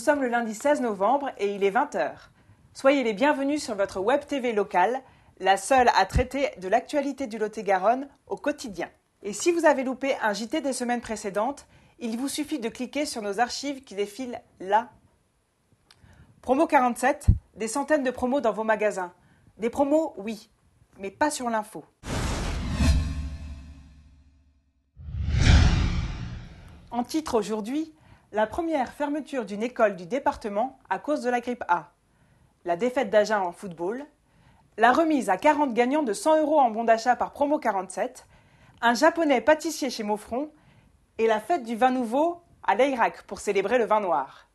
sommes le lundi 16 novembre et il est 20 h. Soyez les bienvenus sur votre web TV locale, la seule à traiter de l'actualité du Lot-et-Garonne au quotidien. Et si vous avez loupé un JT des semaines précédentes, il vous suffit de cliquer sur nos archives qui défilent là. Promo 47, des centaines de promos dans vos magasins. Des promos, oui, mais pas sur l'info. En titre aujourd'hui, la première fermeture d'une école du département à cause de la grippe A. La défaite d'Agen en football. La remise à 40 gagnants de 100 € en bon d'achat par Promo 47. Un japonais pâtissier chez Maufron. Et la fête du vin nouveau à l'Airac pour célébrer le vin noir.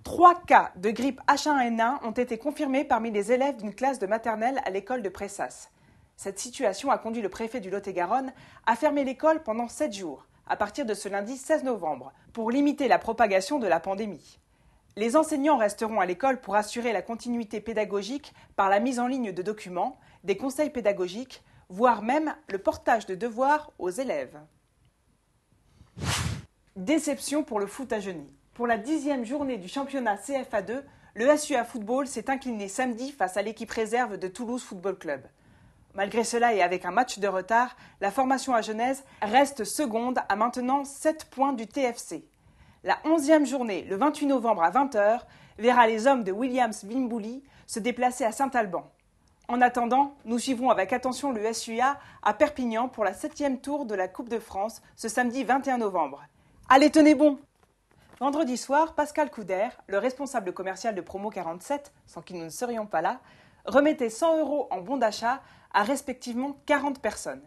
3 cas de grippe H1N1 ont été confirmés parmi les élèves d'une classe de maternelle à l'école de Pressas. Cette situation a conduit le préfet du Lot-et-Garonne à fermer l'école pendant 7 jours, à partir de ce lundi 16 novembre, pour limiter la propagation de la pandémie. Les enseignants resteront à l'école pour assurer la continuité pédagogique par la mise en ligne de documents, des conseils pédagogiques, voire même le portage de devoirs aux élèves. Déception pour le foot agenais. Pour la 10e journée du championnat CFA2, le SUA Football s'est incliné samedi face à l'équipe réserve de Toulouse Football Club. Malgré cela et avec un match de retard, la formation agenaise reste seconde à maintenant 7 points du TFC. La 11e journée, le 28 novembre à 20 h, verra les hommes de Williams Bimbouli se déplacer à Saint-Alban. En attendant, nous suivrons avec attention le SUA à Perpignan pour la 7e tour de la Coupe de France ce samedi 21 novembre. Allez, tenez bon! Vendredi soir, Pascal Couder, le responsable commercial de Promo 47, sans qui nous ne serions pas là, remettait 100 € en bon d'achat à respectivement 40 personnes.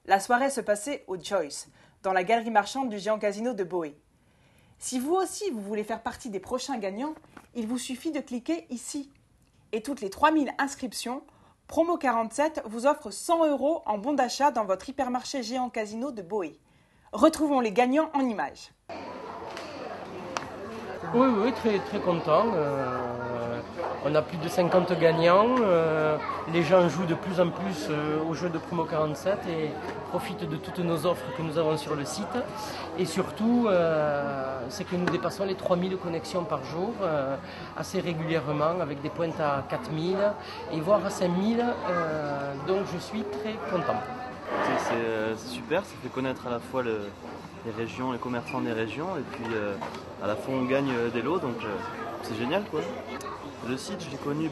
La soirée se passait au Joyce, dans la galerie marchande du géant casino de Boé. Si vous aussi vous voulez faire partie des prochains gagnants, il vous suffit de cliquer ici. Et toutes les 3000 inscriptions, Promo 47 vous offre 100 € en bon d'achat dans votre hypermarché géant casino de Boé. Retrouvons les gagnants en images. Oui, très, très content. On a plus de 50 gagnants. Les gens jouent de plus en plus au jeu de Promo 47 et profitent de toutes nos offres que nous avons sur le site. Et surtout, c'est que nous dépassons les 3000 connexions par jour, assez régulièrement, avec des pointes à 4000 et voire à 5000. Donc je suis très content. C'est super, ça fait connaître à la fois les régions, les commerçants des régions, et puis à la fois on gagne des lots, donc c'est génial quoi. Le site, je l'ai connu,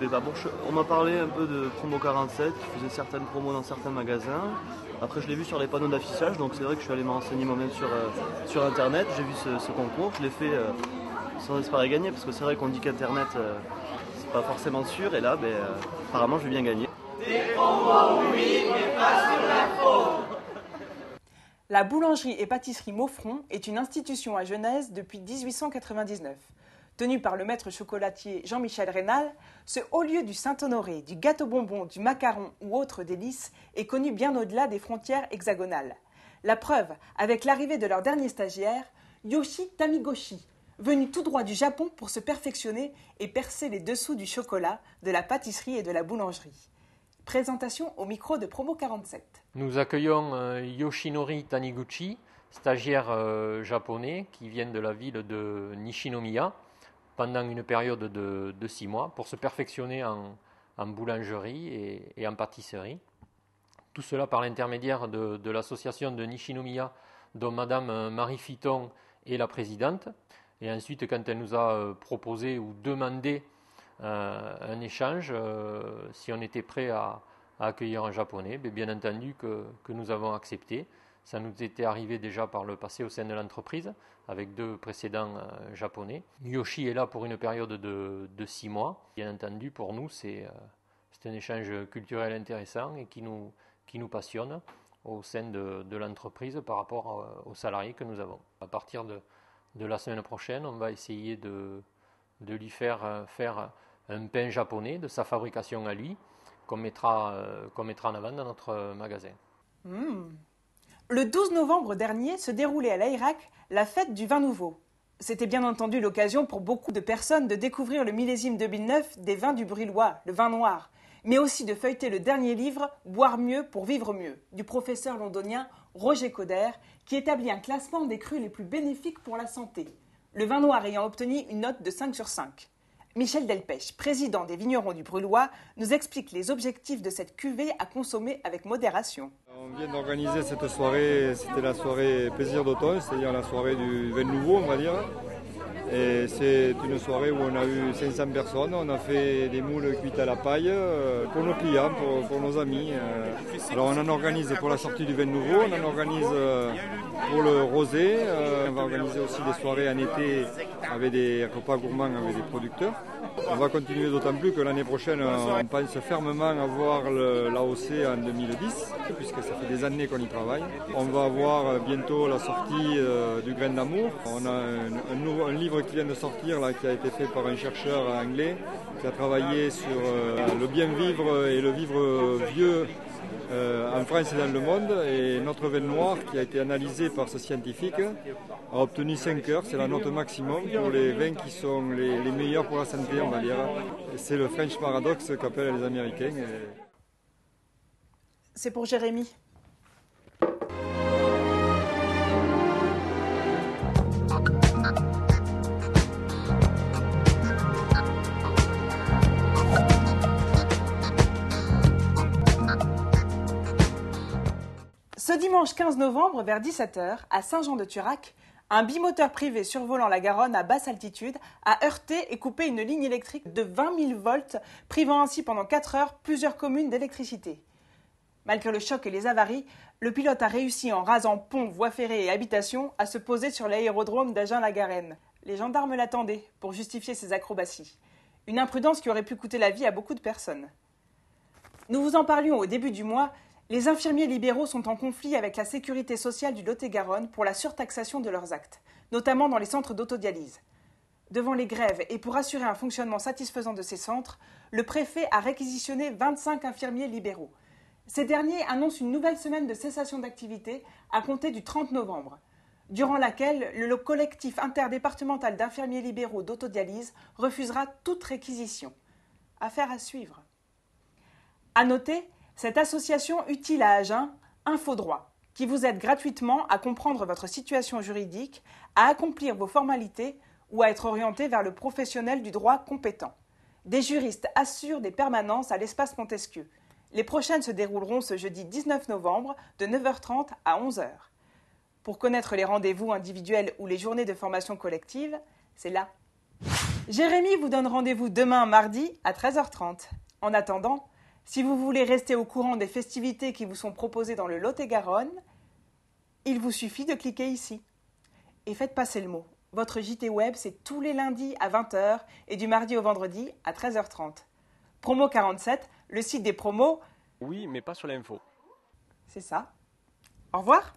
on m'a parlé un peu de Promo 47, qui faisait certaines promos dans certains magasins. Après je l'ai vu sur les panneaux d'affichage, donc c'est vrai que je suis allé me renseigner moi-même sur internet, j'ai vu ce concours, je l'ai fait sans espérer gagner, parce que c'est vrai qu'on dit qu'internet c'est pas forcément sûr, et là apparemment je vais bien gagner. Des promos, oui, mais pas sur l'info. La boulangerie et pâtisserie Maufron est une institution à Genèse depuis 1899. Tenue par le maître chocolatier Jean-Michel Rénal, ce haut lieu du Saint-Honoré, du gâteau bonbon, du macaron ou autres délices est connu bien au-delà des frontières hexagonales. La preuve, avec l'arrivée de leur dernier stagiaire, Yoshi Tamigoshi, venu tout droit du Japon pour se perfectionner et percer les dessous du chocolat, de la pâtisserie et de la boulangerie. Présentation au micro de Promo 47. Nous accueillons Yoshinori Taniguchi, stagiaire japonais qui vient de la ville de Nishinomiya pendant une période de 6 mois pour se perfectionner en boulangerie et en pâtisserie. Tout cela par l'intermédiaire de l'association de Nishinomiya dont Madame Marie Fiton est la présidente. Et ensuite, quand elle nous a proposé ou demandé un échange, si on était prêt à accueillir un japonais, bien entendu que nous avons accepté. Ça nous était arrivé déjà par le passé au sein de l'entreprise avec 2 précédents japonais. Yoshi est là pour une période de 6 mois. Bien entendu, pour nous, c'est un échange culturel intéressant et qui nous passionne au sein de l'entreprise par rapport aux salariés que nous avons. À partir de la semaine prochaine, on va essayer de lui faire un pain japonais de sa fabrication à lui, qu'on mettra en avant dans notre magasin. Le 12 novembre dernier se déroulait à l'Airac la fête du vin nouveau. C'était bien entendu l'occasion pour beaucoup de personnes de découvrir le millésime 2009 des vins du Brillois, le vin noir, mais aussi de feuilleter le dernier livre « Boire mieux pour vivre mieux » du professeur londonien Roger Coder, qui établit un classement des crus les plus bénéfiques pour la santé. le vin noir ayant obtenu une note de 5 sur 5. Michel Delpech, président des vignerons du Brulhois, nous explique les objectifs de cette cuvée à consommer avec modération. On vient d'organiser cette soirée, c'était la soirée plaisir d'automne, c'est-à-dire la soirée du vin nouveau, on va dire. Et c'est une soirée où on a eu 500 personnes, on a fait des moules cuites à la paille pour nos clients, pour nos amis. Alors on en organise pour la sortie du vin nouveau, on en organise pour le rosé, on va organiser aussi des soirées en été avec des repas gourmands avec des producteurs. On va continuer d'autant plus que l'année prochaine, on pense fermement avoir l'AOC en 2010, puisque ça fait des années qu'on y travaille. On va avoir bientôt la sortie du Grain d'amour. On a un livre qui vient de sortir, là, qui a été fait par un chercheur anglais, qui a travaillé sur le bien vivre et le vivre vieux en France et dans le monde. Et notre vin noir, qui a été analysé par ce scientifique, a obtenu 5 heures. C'est la note maximum pour les vins qui sont les meilleurs pour la santé, on va dire. C'est le French Paradox qu'appellent les Américains. C'est pour Jérémy. Ce dimanche 15 novembre, vers 17h, à Saint-Jean-de-Turac, un bimoteur privé survolant la Garonne à basse altitude a heurté et coupé une ligne électrique de 20 000 volts, privant ainsi pendant 4 heures plusieurs communes d'électricité. Malgré le choc et les avaries, le pilote a réussi, en rasant ponts, voies ferrées et habitations, à se poser sur l'aérodrome d'Agen-la-Garenne. Les gendarmes l'attendaient pour justifier ses acrobaties. Une imprudence qui aurait pu coûter la vie à beaucoup de personnes. Nous vous en parlions au début du mois. Les infirmiers libéraux sont en conflit avec la sécurité sociale du Lot-et-Garonne pour la surtaxation de leurs actes, notamment dans les centres d'autodialyse. Devant les grèves et pour assurer un fonctionnement satisfaisant de ces centres, le préfet a réquisitionné 25 infirmiers libéraux. Ces derniers annoncent une nouvelle semaine de cessation d'activité à compter du 30 novembre, durant laquelle le collectif interdépartemental d'infirmiers libéraux d'autodialyse refusera toute réquisition. Affaire à suivre. À noter, cette association utile à Agen, Infodroit, qui vous aide gratuitement à comprendre votre situation juridique, à accomplir vos formalités ou à être orienté vers le professionnel du droit compétent. Des juristes assurent des permanences à l'espace Montesquieu. Les prochaines se dérouleront ce jeudi 19 novembre de 9h30 à 11h. Pour connaître les rendez-vous individuels ou les journées de formation collective, c'est là. Jérémy vous donne rendez-vous demain mardi à 13h30. En attendant, si vous voulez rester au courant des festivités qui vous sont proposées dans le Lot-et-Garonne, il vous suffit de cliquer ici. Et faites passer le mot. Votre JT Web, c'est tous les lundis à 20h et du mardi au vendredi à 13h30. Promo 47, le site des promos. Oui, mais pas sur l'info. C'est ça. Au revoir.